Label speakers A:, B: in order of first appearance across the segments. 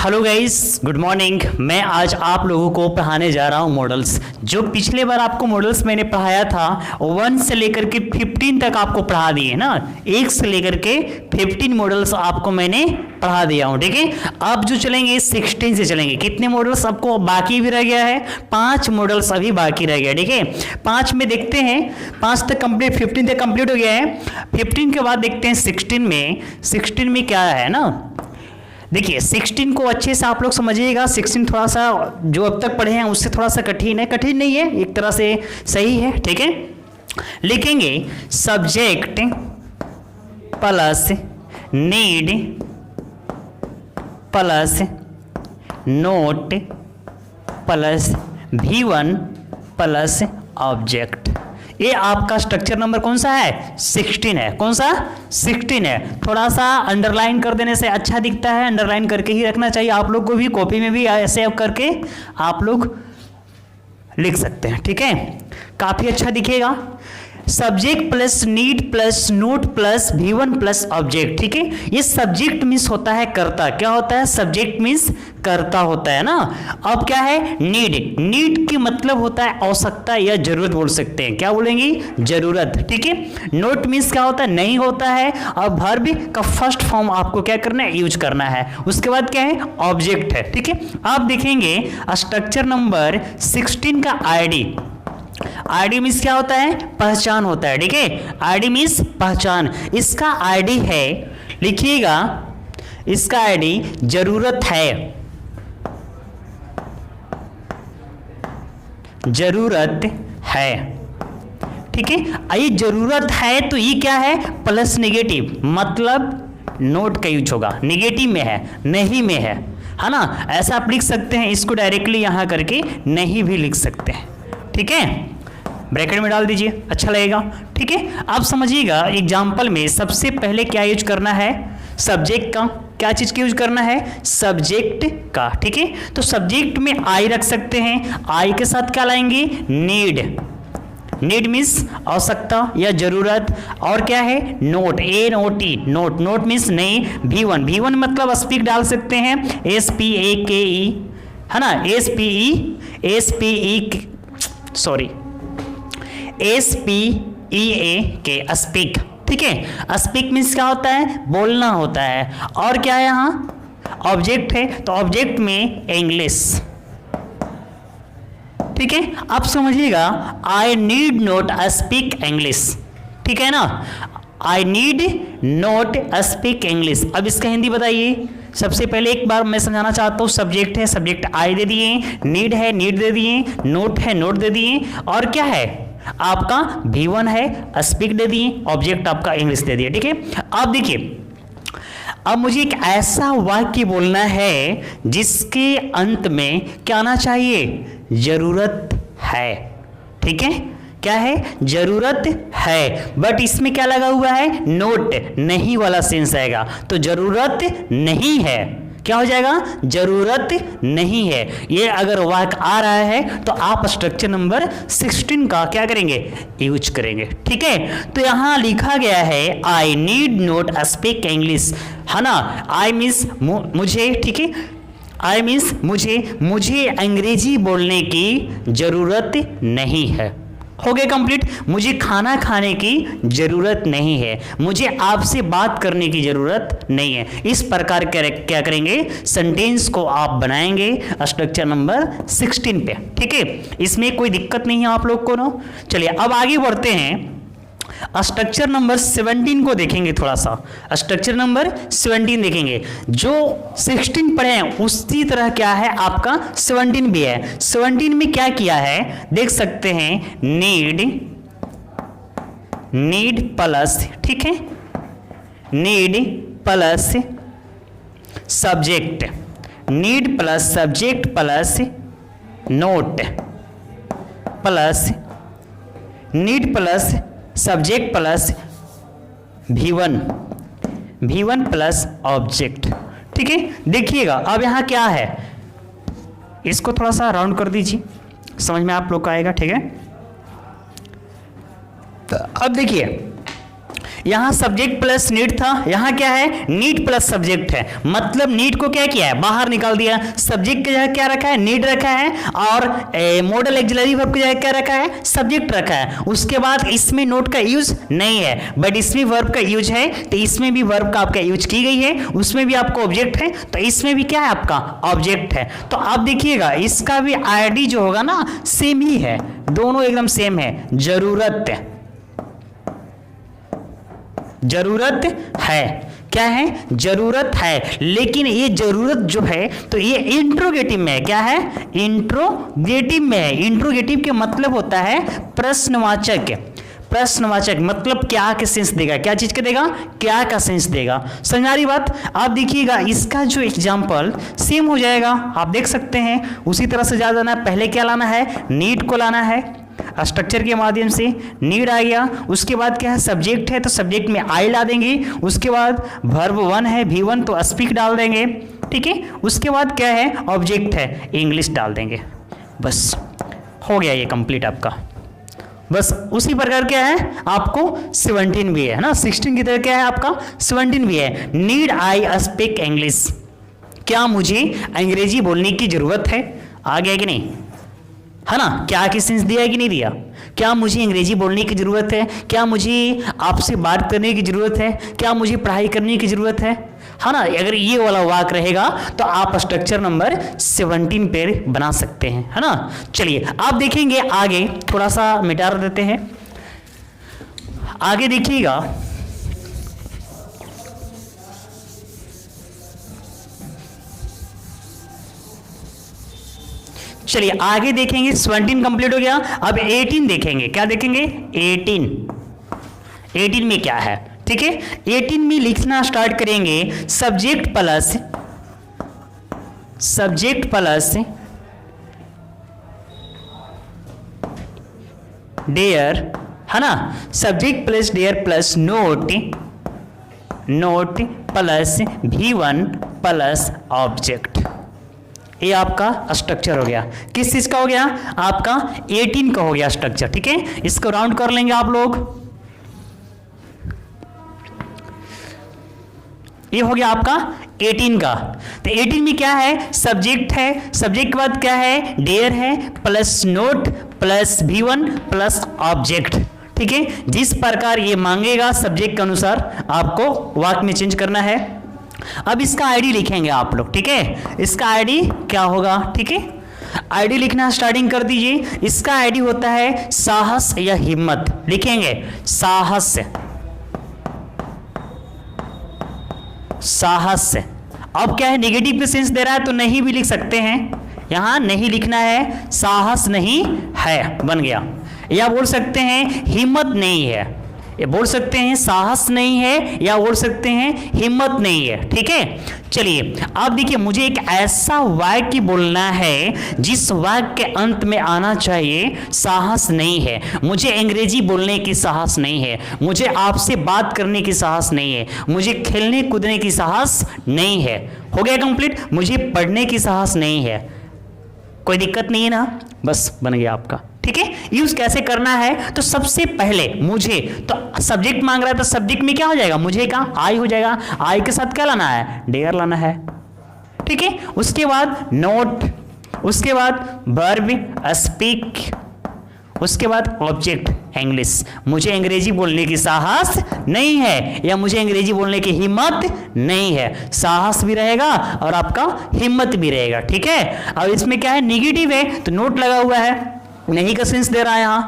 A: Hello guys, good morning. मैं आज आप लोगों को पढ़ाने जा रहा हूँ मॉडल्स। जो पिछले बार आपको मॉडल्स मैंने पढ़ाया था 1 से लेकर के 15 तक आपको पढ़ा दिए ना, 1 से लेकर के 15 मॉडल्स आपको मैंने पढ़ा दिया हूँ। ठीक है, अब जो चलेंगे 16 से चलेंगे। कितने मॉडल्स आपको बाकी भी रह गया है? 5 मॉडल्स अभी बाकी रह गया। ठीक है, 5 में देखते हैं, 5 तक कंप्लीट, 15 तक कंप्लीट हो गया है। 15 के बाद देखते हैं 16 में क्या है ना। देखिए 16 को अच्छे से आप लोग समझिएगा। 16 थोड़ा सा जो अब तक पढ़े हैं उससे थोड़ा सा कठिन है, कठिन नहीं है, एक तरह से सही है। ठीक है, लिखेंगे subject plus need plus not plus V1 plus object. ये आपका स्ट्रक्चर नंबर कौन सा है? 16 है। कौन सा? 16 है। थोड़ा सा अंडरलाइन कर देने से अच्छा दिखता है, अंडरलाइन करके ही रखना चाहिए। आप लोग को भी कॉपी में भी ऐसे करके आप लोग लिख सकते हैं। ठीक है, काफी अच्छा दिखेगा। Subject plus need plus not plus V1 plus object. ठीक है, ये सब्जेक्ट मीन्स होता है कर्ता। क्या होता है? सब्जेक्ट मीन्स कर्ता होता है ना। अब क्या है? नीड। नीड की मतलब होता है आवश्यकता या जरूरत बोल सकते हैं। क्या बोलेंगे? जरूरत। ठीक है, नोट मीन्स क्या होता है? नहीं होता है। और वर्ब का फर्स्ट फॉर्म आपको क्या करना है? यूज करना है। उसके बाद क्या है? ऑब्जेक्ट है। ठीक है, आप देखेंगे स्ट्रक्चर नंबर 16 का आईडी मीन्स क्या होता है? पहचान होता है। ठीक है, आईडी मीन्स पहचान। इसका आईडी है, लिखिएगा, इसका आईडी जरूरत है। जरूरत है। ठीक है, ये जरूरत है तो ये क्या है? प्लस नेगेटिव, मतलब नोट का यूज होगा। नेगेटिव में है, नहीं में है ना। ऐसा आप लिख सकते हैं, इसको डायरेक्टली यहां करके नहीं भी लिख सकते हैं। ठीक है, ब्रैकेट में डाल दीजिए, अच्छा लगेगा। ठीक है, आप समझिएगा एग्जाम्पल में सबसे पहले क्या यूज करना है? सब्जेक्ट का। क्या चीज का यूज करना है? सब्जेक्ट का। ठीक है, तो सब्जेक्ट में आई रख सकते हैं। आई के साथ क्या लाएंगे? नीड। नीड मीन्स आवश्यकता या जरूरत। और क्या है? Note, NOT, note. Note means नहीं। V1 मतलब स्पीक डाल सकते हैं, SPAKE है ना, SPEAK, स्पीक। ठीक है, स्पीक मीन्स क्या होता है? बोलना होता है। और क्या है? यहाँ ऑब्जेक्ट है, तो ऑब्जेक्ट में इंग्लिश। ठीक है, आप समझिएगा, I need note speak English. ठीक है ना, I need note speak English. अब इसका हिंदी बताइए। सबसे पहले एक बार मैं समझाना चाहता हूँ। सब्जेक्ट है, सब्जेक्ट आई दे दिए, नीड है, नीड दे दिए, नोट है, नोट दे दिए, और क्या है? आपका V1 है, स्पीक दे दिए, ऑब्जेक्ट आपका इंग्लिश दे दिए। ठीक है, अब देखिए, अब मुझे एक ऐसा वाक्य बोलना है जिसके अंत में क्या आना चाहिए? जरूरत है। ठीक है, क्या है? जरूरत है। बट इसमें क्या लगा हुआ है? नोट, नहीं वाला सेंस आएगा। तो जरूरत नहीं है, क्या हो जाएगा? जरूरत नहीं है। ये अगर वाक्य आ रहा है तो आप स्ट्रक्चर नंबर 16 का क्या करेंगे? यूज करेंगे। ठीक है, तो यहां लिखा गया है I need note speak English, है ना। आई मीन्स मुझे। ठीक है, आई मीन्स मुझे अंग्रेजी बोलने की जरूरत नहीं है। हो गया कंप्लीट। मुझे खाना खाने की जरूरत नहीं है, मुझे आपसे बात करने की जरूरत नहीं है। इस प्रकार क्या करेंगे? सेंटेंस को आप बनाएंगे स्ट्रक्चर नंबर 16 पे। ठीक है, इसमें कोई दिक्कत नहीं है आप लोग को ना। चलिए अब आगे बढ़ते हैं, स्ट्रक्चर नंबर 17 को देखेंगे। थोड़ा सा स्ट्रक्चर नंबर 17 देखेंगे। जो 16 पढ़े हैं उसी तरह क्या है आपका 17 भी है। 17 में क्या किया है देख सकते हैं, नीड प्लस, ठीक है, need plus subject, need plus subject plus not plus need plus subject plus V1 plus object. ठीक है, देखिएगा अब यहां क्या है, इसको थोड़ा सा राउंड कर दीजिए, समझ में आप लोग का आएगा। ठीक है, तो अब देखिए यहाँ सब्जेक्ट प्लस नीड था, यहाँ क्या है नीड प्लस सब्जेक्ट है, मतलब नीड को क्या किया है बाहर निकाल दिया, सब्जेक्ट की जगह क्या रखा है नीड रखा है, और मॉडल एक्सिलरी वर्ब की जगह क्या रखा है सब्जेक्ट रखा है। उसके बाद इसमें नोट का यूज नहीं है, बट इसमें वर्ब का यूज है, तो इसमें भी वर्ब का आपका यूज की गई है, उसमें भी आपका ऑब्जेक्ट है, तो इसमें भी क्या है आपका ऑब्जेक्ट है। तो आप देखिएगा इसका भी आईडी जो होगा ना सेम ही है, दोनों एकदम सेम है। जरूरत है, क्या है जरूरत है, लेकिन ये जरूरत जो है तो ये इंट्रोगेटिव में है, क्या है इंट्रोगेटिव में है। इंट्रोगेटिव के मतलब होता है प्रश्नवाचक, प्रश्नवाचक मतलब क्या का सेंस देगा, क्या चीज का देगा क्या का सेंस देगा। समझ आ रही बात। आप देखिएगा इसका जो एग्जाम्पल सेम हो जाएगा, आप देख सकते हैं उसी तरह से जा जाना है। पहले क्या लाना है नीड को लाना है, स्ट्रक्चर के माध्यम से नीड आ गया, उसके बाद क्या है सब्जेक्ट है तो सब्जेक्ट में आई ला देंगे, उसके बाद वर्ब 1 है V1 तो स्पीक डाल देंगे, ठीक है। उसके बाद क्या है ऑब्जेक्ट है इंग्लिश डाल देंगे, बस हो गया ये कंप्लीट आपका। बस उसी प्रकार क्या है आपको 17 भी है ना, 16 की तरह क्या है आपका 17 भी है। नीड आई स्पीक इंग्लिश, क्या मुझे अंग्रेजी बोलने की जरूरत है, आ गया कि नहीं है ना, क्या की सेंस दिया है कि नहीं दिया, क्या मुझे अंग्रेजी बोलने की जरूरत है, क्या मुझे आपसे बात करने की जरूरत है, क्या मुझे पढ़ाई करने की जरूरत है ना। अगर ये वाला वाक्य रहेगा तो आप स्ट्रक्चर नंबर 17 पे बना सकते हैं, है ना। चलिए आप देखेंगे आगे, थोड़ा सा मिटा देते हैं, आगे देखिएगा चलिए आगे देखेंगे 17 कंप्लीट हो गया, अब 18 देखेंगे, क्या देखेंगे 18 में क्या है, ठीक है। 18 में लिखना स्टार्ट करेंगे सब्जेक्ट प्लस डेयर, है ना, subject plus dare plus not plus V1 plus object, ये आपका स्ट्रक्चर हो गया। किस चीज का हो गया आपका 18 का हो गया स्ट्रक्चर, ठीक है। इसको राउंड कर लेंगे आप लोग, ये हो गया आपका 18 का। तो 18 में क्या है सब्जेक्ट है, सब्जेक्ट के बाद क्या है डेयर है plus not plus V1 plus object, ठीक है। जिस प्रकार ये मांगेगा सब्जेक्ट के अनुसार आपको वाक्य में चेंज करना है। अब इसका आईडी लिखेंगे आप लोग, ठीक है। इसका आईडी क्या होगा, ठीक है, आईडी लिखना स्टार्टिंग कर दीजिए। इसका आईडी होता है साहस या हिम्मत, लिखेंगे साहस, साहस। अब क्या है नेगेटिव पे सेंस दे रहा है तो नहीं भी लिख सकते हैं, यहां नहीं लिखना है, साहस नहीं है बन गया, या बोल सकते हैं हिम्मत नहीं है, ये बोल सकते हैं साहस नहीं है, या बोल सकते हैं हिम्मत नहीं है, ठीक है। चलिए अब देखिए मुझे एक ऐसा वाक्य बोलना है जिस वाक्य के अंत में आना चाहिए साहस नहीं है, मुझे अंग्रेजी बोलने की साहस नहीं है, मुझे आपसे बात करने की साहस नहीं है, मुझे खेलने कूदने की साहस नहीं है, हो गया कंप्लीट, मुझे पढ़ने की साहस नहीं है, कोई दिक्कत नहीं है ना, बस बन गया आपका, ठीक है। यूज कैसे करना है तो सबसे पहले मुझे तो सब्जेक्ट मांग रहा है तो सब्जेक्ट में क्या हो जाएगा मुझे का आई हो जाएगा, आई के साथ क्या लाना है डेयर लाना है, ठीक है। उसके बाद नोट, उसके बाद वर्ब स्पीक, उसके बाद ऑब्जेक्ट इंग्लिश, मुझे अंग्रेजी बोलने की साहस नहीं है या मुझे अंग्रेजी बोलने की हिम्मत नहीं है, साहस भी रहेगा और आपका हिम्मत भी रहेगा, ठीक है। अब इसमें क्या है निगेटिव है तो नोट लगा हुआ है, नहीं का सेंस दे रहा है, यहां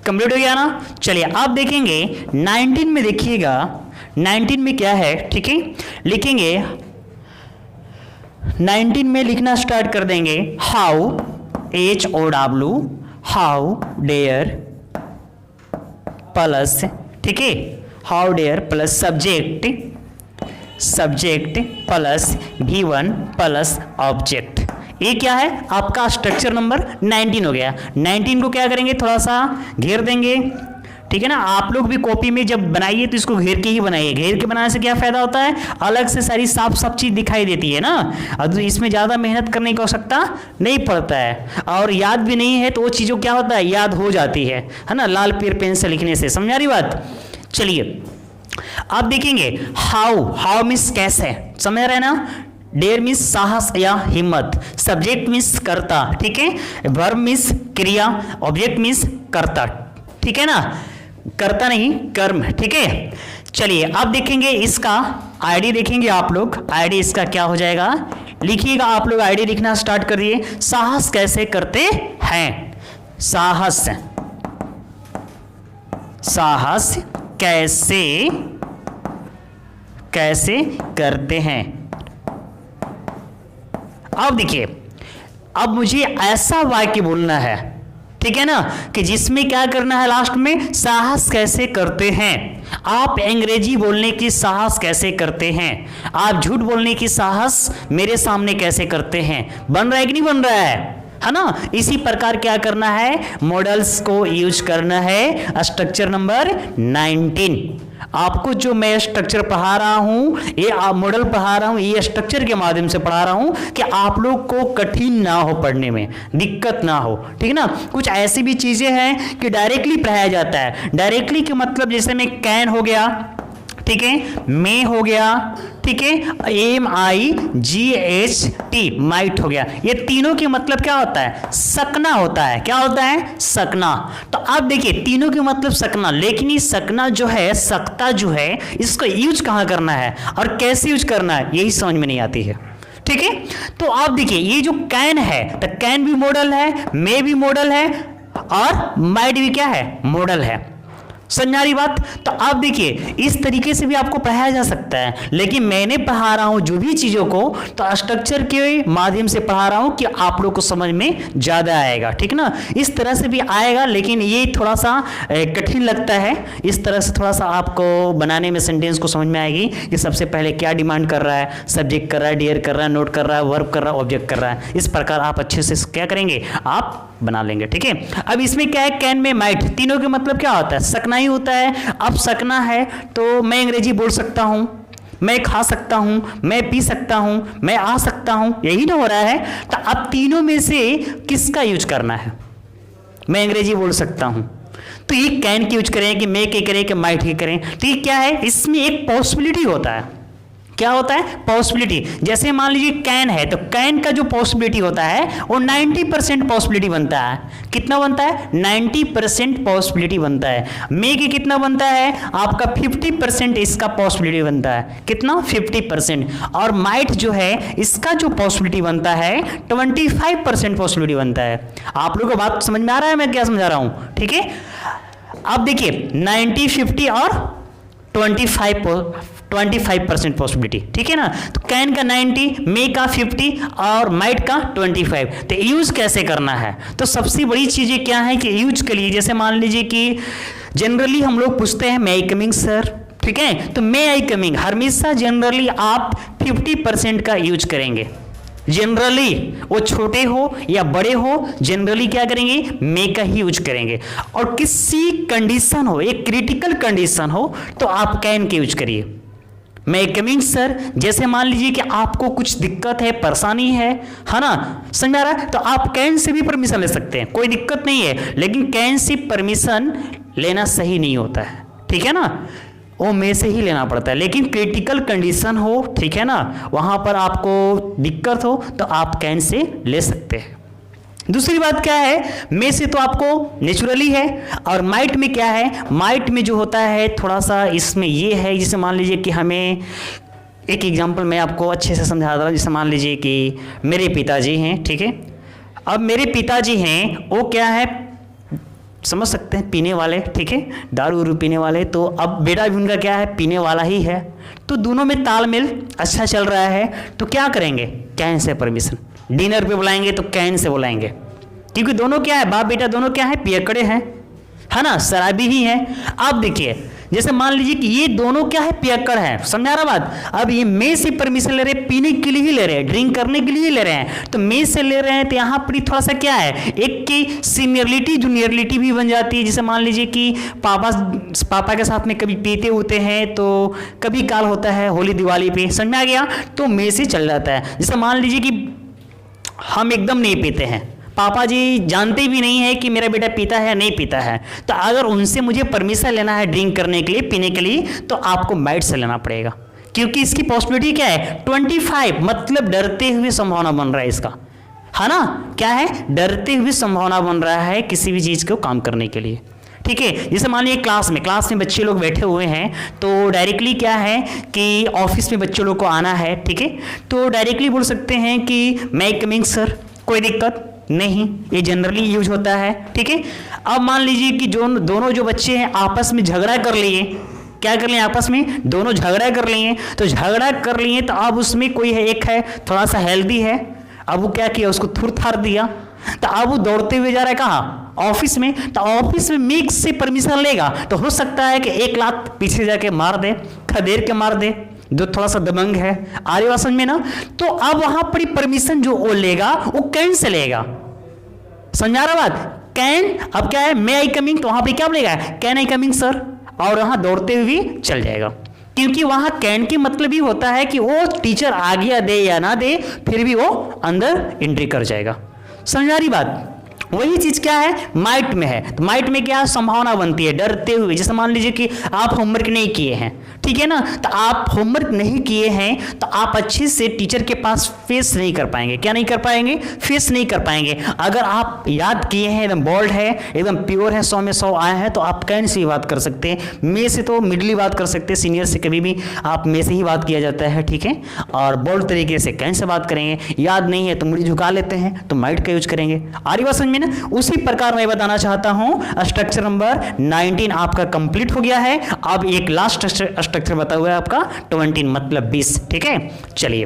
A: कंप्लीट हो गया ना। चलिए आप देखेंगे 19 में, देखिएगा 19 में क्या है, ठीक है, लिखेंगे 19 में लिखना स्टार्ट कर देंगे how, HOW, how dare plus, ठीक है, how dare plus subject plus V1 plus object, ये क्या है आपका स्ट्रक्चर नंबर 19 हो गया। 19 को क्या करेंगे थोड़ा सा घेर देंगे, ठीक है ना। आप लोग भी कॉपी में जब बनाइए तो इसको घेर के ही बनाइए, घेर के बनाने से क्या फायदा होता है अलग से सारी साफ साफ चीज दिखाई देती है ना, और इसमें ज्यादा मेहनत करने की आवश्यकता नहीं पड़ता है, और याद भी नहीं है तो वो चीजों क्या होता है याद हो जाती है ना, लाल पेन से लिखने से, समझ आ रही बात। चलिए आप देखेंगे हाउ मीन्स कैसे, समझ रहे हैं ना। डेयर मीन्स साहस या हिम्मत, सब्जेक्ट मीन्स कर्ता, ठीक है। वर्ब मीन्स क्रिया, ऑब्जेक्ट मीन्स कर्ता, ठीक है ना, कर्ता नहीं कर्म, ठीक है। चलिए अब देखेंगे इसका आईडी, देखेंगे आप लोग आईडी इसका क्या हो जाएगा, लिखिएगा आप लोग, आईडी लिखना स्टार्ट करिए। साहस कैसे करते हैं, साहस कैसे करते हैं। अब देखिए, अब मुझे ऐसा वाक्य बोलना है, ठीक है ना, कि जिसमें क्या करना है लास्ट में, साहस कैसे करते हैं। आप अंग्रेजी बोलने की साहस कैसे करते हैं, आप झूठ बोलने की साहस मेरे सामने कैसे करते हैं, बन रहा है कि नहीं बन रहा है ना। इसी प्रकार क्या करना है, मॉडल्स को यूज करना है। स्ट्रक्चर नंबर 19, आपको जो मैं स्ट्रक्चर पढ़ा रहा हूं, ये मॉडल पढ़ा रहा हूं, ये स्ट्रक्चर के माध्यम से पढ़ा रहा हूं कि आप लोग को कठिन ना हो, पढ़ने में दिक्कत ना हो, ठीक है ना। कुछ ऐसी भी चीजें हैं कि डायरेक्टली पढ़ाया जाता है। डायरेक्टली के मतलब जैसे में कैन हो गया, ठीक है, मे हो गया, ठीक है, MIGHT माइट हो गया। ये तीनों के मतलब क्या होता है, सकना होता है। क्या होता है, सकना। तो आप देखिए तीनों के मतलब सकना, लेकिन ये सकना जो है, सकता जो है, इसको यूज कहाँ करना है और कैसे यूज करना है, यही समझ में नहीं आती है, ठीक है। तो आप देखिए ये जो कैन है, तो कैन भी मॉडल है, मे भी मॉडल है और माइट भी क्या है, मॉडल है। समझ आ रही बात। तो आप देखिए इस तरीके से भी आपको पढ़ाया जा सकता है, लेकिन मैंने पढ़ा रहा हूं जो भी चीजों को, तो स्ट्रक्चर के माध्यम से पढ़ा रहा हूं कि आप लोग को समझ में ज्यादा आएगा, ठीक ना। इस तरह से भी आएगा, लेकिन ये थोड़ा सा कठिन लगता है। इस तरह से थोड़ा सा आपको बनाने में सेंटेंस को समझ में आएगी कि सबसे पहले क्या डिमांड कर रहा है, सब्जेक्ट कर रहा है, डियर कर रहा है, नोट कर रहा है, वर्ब कर रहा है, ऑब्जेक्ट कर रहा है। इस प्रकार आप अच्छे से क्या करेंगे, आप बना लेंगे, ठीक है। अब इसमें क्या है, कैन में माइट, तीनों के मतलब क्या होता है, सकना ही होता है। अब सकना है तो मैं अंग्रेजी बोल सकता हूं, मैं खा सकता हूं, मैं पी सकता हूं, मैं आ सकता हूं, यही ना हो रहा है। तो अब तीनों में से किसका यूज करना है, मैं अंग्रेजी बोल सकता हूं, तो ये कैन की यूज करें कि मैं के करें कि माइट की करें। तो ये क्या है, इसमें एक पॉसिबिलिटी होता है। क्या होता है, पॉसिबिलिटी। जैसे मान लीजिए कैन है, तो कैन का जो पॉसिबिलिटी होता है वो 90% पॉसिबिलिटी बनता है। कितना बनता है, 90% पॉसिबिलिटी बनता है। मे की कितना बनता है, आपका 50% इसका पॉसिबिलिटी बनता है। कितना, 50%। और माइट जो है, इसका जो पॉसिबिलिटी बनता है 25% पॉसिबिलिटी बनता है। आप लोगों को बात समझ में आ रहा है मैं क्या समझा रहा हूं, ठीक है। अब देखिए 90, 50 और 25% पॉसिबिलिटी, ठीक है ना। तो कैन का 90, मे का 50 और माइट का 25। तो यूज कैसे करना है, तो सबसे बड़ी चीजें क्या है कि यूज के लिए, जैसे मान लीजिए कि जनरली हम लोग पूछते हैं मे आई कमिंग सर, ठीक है। तो मे आई कमिंग हमेशा जनरली आप 50% का यूज करेंगे। जनरली वो छोटे हो या बड़े हो, जनरली क्या करेंगे, मे का ही यूज करेंगे। और किसी कंडीशन हो, एक क्रिटिकल कंडीशन हो, तो आप कैन के यूज करिए। मैं कमिंग सर, जैसे मान लीजिए कि आपको कुछ दिक्कत है, परेशानी है ना, समझ आ रहा है, तो आप कैन से भी परमिशन ले सकते हैं, कोई दिक्कत नहीं है। लेकिन कैन से परमिशन लेना सही नहीं होता है, ठीक है ना, वो मे से ही लेना पड़ता है। लेकिन क्रिटिकल कंडीशन हो, ठीक है ना, वहां पर आपको दिक्कत हो, तो आप कैन से ले सकते हैं। दूसरी बात क्या है, मे से तो आपको नेचुरली है, और माइट में क्या है, माइट में जो होता है थोड़ा सा इसमें ये है, जैसे मान लीजिए कि हमें एक एग्जांपल मैं आपको अच्छे से समझा रहा हूँ। जैसे मान लीजिए कि मेरे पिताजी हैं, ठीक है। अब मेरे पिताजी हैं, वो क्या है, समझ सकते हैं, पीने वाले, ठीक है, दारू उरू पीने वाले। तो अब बेटा भी उनका क्या है, पीने वाला ही है। तो दोनों में तालमेल अच्छा चल रहा है, तो क्या करेंगे, कैन से परमिशन। डिनर पे बुलाएंगे तो कैन से बुलाएंगे, क्योंकि दोनों क्या है, बाप बेटा दोनों क्या है, पियकड़े हैं, है ना, शराबी ही हैं। अब देखिए जैसे मान लीजिए कि ये दोनों क्या है, पियक्कड़ है, समझा रहा बात। अब ये मे से परमिशन ले रहे हैं, पीने के लिए ही ले रहे हैं, ड्रिंक करने के लिए ही ले रहे हैं, तो मे से ले रहे हैं। तो यहाँ पर थोड़ा सा क्या है, एक की सीनियरिटी जूनियरिटी भी बन जाती है। जैसे मान लीजिए कि पापा के साथ में कभी पीते होते हैं, तो कभी काल होता है होली दिवाली पे, समझ में आ गया, तो मे से चल जाता है। जैसे मान लीजिए कि हम एकदम नहीं पीते हैं, पापा जी जानते भी नहीं है कि मेरा बेटा पीता है या नहीं पीता है, तो अगर उनसे मुझे परमिशन लेना है ड्रिंक करने के लिए, पीने के लिए, तो आपको मैट से लेना पड़ेगा, क्योंकि इसकी पॉसिबिलिटी क्या है 25, मतलब डरते हुए संभावना बन रहा है इसका, है ना, क्या है, डरते हुए संभावना बन रहा है किसी भी चीज़ को काम करने के लिए। ठीक है, जैसे मान लीजिए क्लास में बच्चे लोग बैठे हुए हैं, तो डायरेक्टली क्या है कि ऑफिस में बच्चों लोग को आना है, ठीक है, तो डायरेक्टली बोल सकते हैं कि मै कमिंग सर, कोई दिक्कत नहीं, ये जनरली यूज होता है। ठीक है, अब मान लीजिए कि दोनों जो बच्चे हैं आपस में झगड़ा कर लिए, क्या कर लिए, आपस में दोनों झगड़ा कर लिए, तो झगड़ा कर लिए तो अब उसमें कोई है, एक है थोड़ा सा हेल्दी है, अब वो क्या किया, उसको थुर थार दिया, तो अब वो दौड़ते हुए जा रहा है कहाँ, ऑफिस में, तो ऑफिस में मिक्स से परमिशन लेगा, तो हो सकता है कि एक लात पीछे जाके मार दे, खदेड़ के मार दे, जो थोड़ा सा दबंग है, आ रही बात समझ में ना। तो अब वहां पर परमिशन जो वो लेगा वो कैन से लेगा, समझा रहा बात, कैन, अब क्या है, मे आई कमिंग, तो वहां पे क्या बोलेगा, कैन आई कमिंग सर, और वहां दौड़ते हुए चल जाएगा, क्योंकि वहां कैन की मतलब ही होता है कि वो टीचर आज्ञा दे या ना दे, फिर भी वो अंदर एंट्री कर जाएगा। समझा रही बात, वही चीज क्या है माइट में है, तो माइट में क्या संभावना बनती है, डरते हुए, जैसे मान लीजिए कि आप होमवर्क नहीं किए हैं, ठीक है ना, तो आप होमवर्क नहीं किए हैं तो आप अच्छे से टीचर के पास फेस नहीं कर पाएंगे, क्या नहीं कर पाएंगे, फेस नहीं कर पाएंगे। अगर आप याद किए हैं, एकदम बोल्ड है, एकदम प्योर है, 100 में 100 आए हैं, तो आप कैन से ही बात कर सकते हैं, मे से तो मिडली बात कर सकते हैं, सीनियर से कभी भी आप मे से ही बात किया जाता है, ठीक है, और बोल्ड तरीके से कैन से बात करेंगे, याद नहीं है तो मुड़ी झुका लेते हैं तो माइट का यूज करेंगे। आ रही बात समझ में ना, उसी प्रकार मैं बताना चाहता हूं स्ट्रक्चर नंबर 19 आपका कंप्लीट हो गया है। अब एक लास्ट स्ट्रक्चर बता हुआ है आपका 20, मतलब 20। ठीक है, चलिए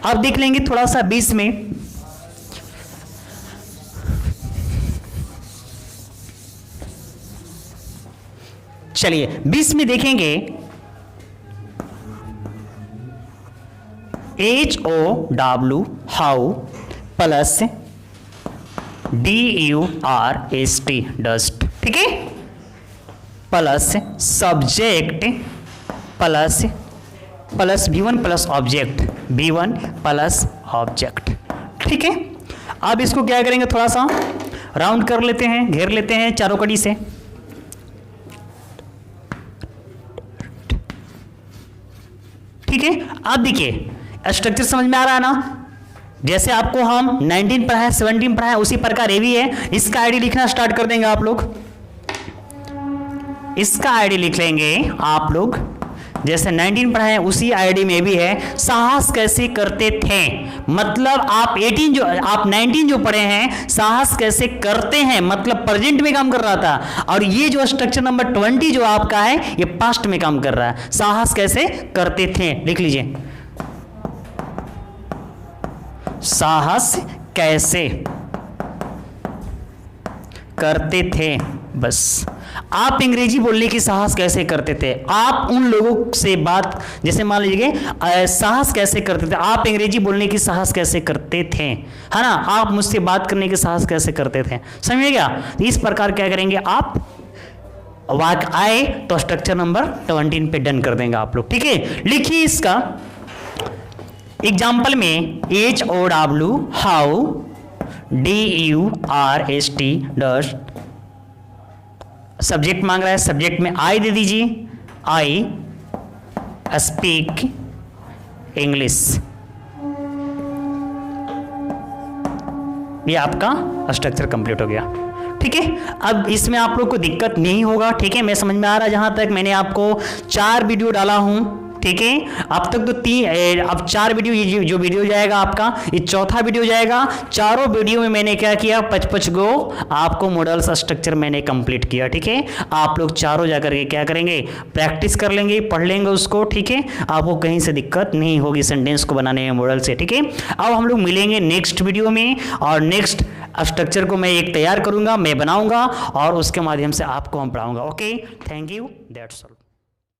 A: अब देख लेंगे थोड़ा सा 20 में, चलिए 20 में देखेंगे HOW how plus DURST dust, ठीक है, plus subject plus V1 plus object, V1 plus object. ठीक है, अब इसको क्या करेंगे, थोड़ा सा राउंड कर लेते हैं, घेर लेते हैं चारों कड़ी से। ठीक है, अब देखिए स्ट्रक्चर समझ में आ रहा है ना, जैसे आपको हम 19 पढ़ा है, 17 पढ़ा है, उसी प्रकार ये भी है। इसका आईडी लिखना स्टार्ट कर देंगे आप लोग, इसका आईडी लिख लेंगे आप लोग, जैसे 19 पढ़ा है उसी आईडी में भी है, साहस कैसे करते थे, मतलब आप 19 जो पढ़े हैं, साहस कैसे करते हैं मतलब प्रेजेंट में काम कर रहा था, और ये जो स्ट्रक्चर नंबर 20 जो आपका है ये पास्ट में काम कर रहा है। साहस कैसे करते थे लिख लीजिए, साहस कैसे करते थे, बस। आप अंग्रेजी बोलने की साहस कैसे करते थे, आप उन लोगों से बात, जैसे मान लीजिए साहस कैसे करते थे, आप अंग्रेजी बोलने की साहस कैसे करते थे, है ना, आप मुझसे बात करने की साहस कैसे करते थे, समझ गया। इस प्रकार क्या करेंगे आप, वाक्य आए तो स्ट्रक्चर नंबर 20 पे डन कर देंगे आप लोग। ठीक है, लिखिए इसका एग्जाम्पल में HOW how DURST dust, subject मांग रहा है, सब्जेक्ट में आई दे दीजिए, आई स्पीक इंग्लिश, ये आपका स्ट्रक्चर कंप्लीट हो गया। ठीक है, अब इसमें आप लोग को दिक्कत नहीं होगा। ठीक है, मैं समझ में आ रहा है, जहां तक मैंने आपको 4 वीडियो डाला हूं, ठीक है, अब तक तो अब 4 वीडियो, ये जो वीडियो जाएगा आपका ये चौथा वीडियो जाएगा। चारों वीडियो में मैंने क्या किया, 55 गो आपको मॉडल्स स्ट्रक्चर मैंने कंप्लीट किया। ठीक है, आप लोग चारों जाकर के क्या करेंगे, प्रैक्टिस कर लेंगे, पढ़ लेंगे उसको। ठीक है, आपको कहीं से दिक्कत नहीं होगी सेंटेंस को बनाने में मॉडल से। ठीक है, अब हम लोग मिलेंगे नेक्स्ट वीडियो में, और नेक्स्ट स्ट्रक्चर को मैं एक तैयार करूंगा, मैं बनाऊंगा, और उसके माध्यम से आपको हम पढ़ाऊंगा। Okay, thank you, that's all.